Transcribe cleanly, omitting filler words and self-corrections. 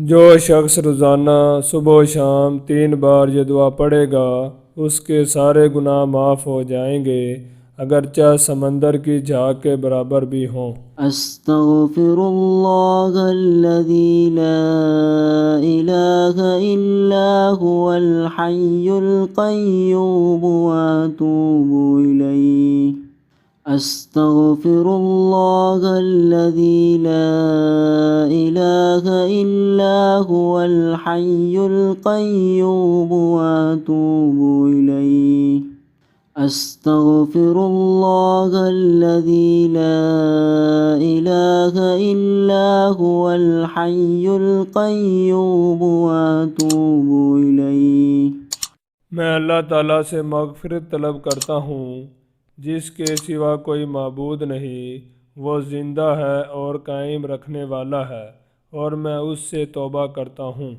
जो शख्स रोज़ाना सुबह शाम 3 बार ये दुआ पढ़ेगा उसके सारे गुनाह माफ़ हो जाएंगे, अगरचे समंदर की झाग के बराबर भी हों। अस्तगफिरुल्लाहल्लज़ी ला इलाहा इल्ला हुवल हय्युल क़य्यूम व अतूबु इलैहि। अस्तगफिरुल्लाहल्लज़ी ला इलाहा इल्ला हुवल हय्युल क़य्यूम व अतूबु इलैहि। अस्तगफिरुल्लाहल्लज़ी ला इलाहा इल्ला हुवल हय्युल क़य्यूम व अतूबु इलैहि। मैं अल्लाह ताला से मग़फ़िरत तलब करता हूँ जिसके सिवा कोई माबूद नहीं, वो ज़िंदा है और कायम रखने वाला है, और मैं उससे तौबा करता हूँ।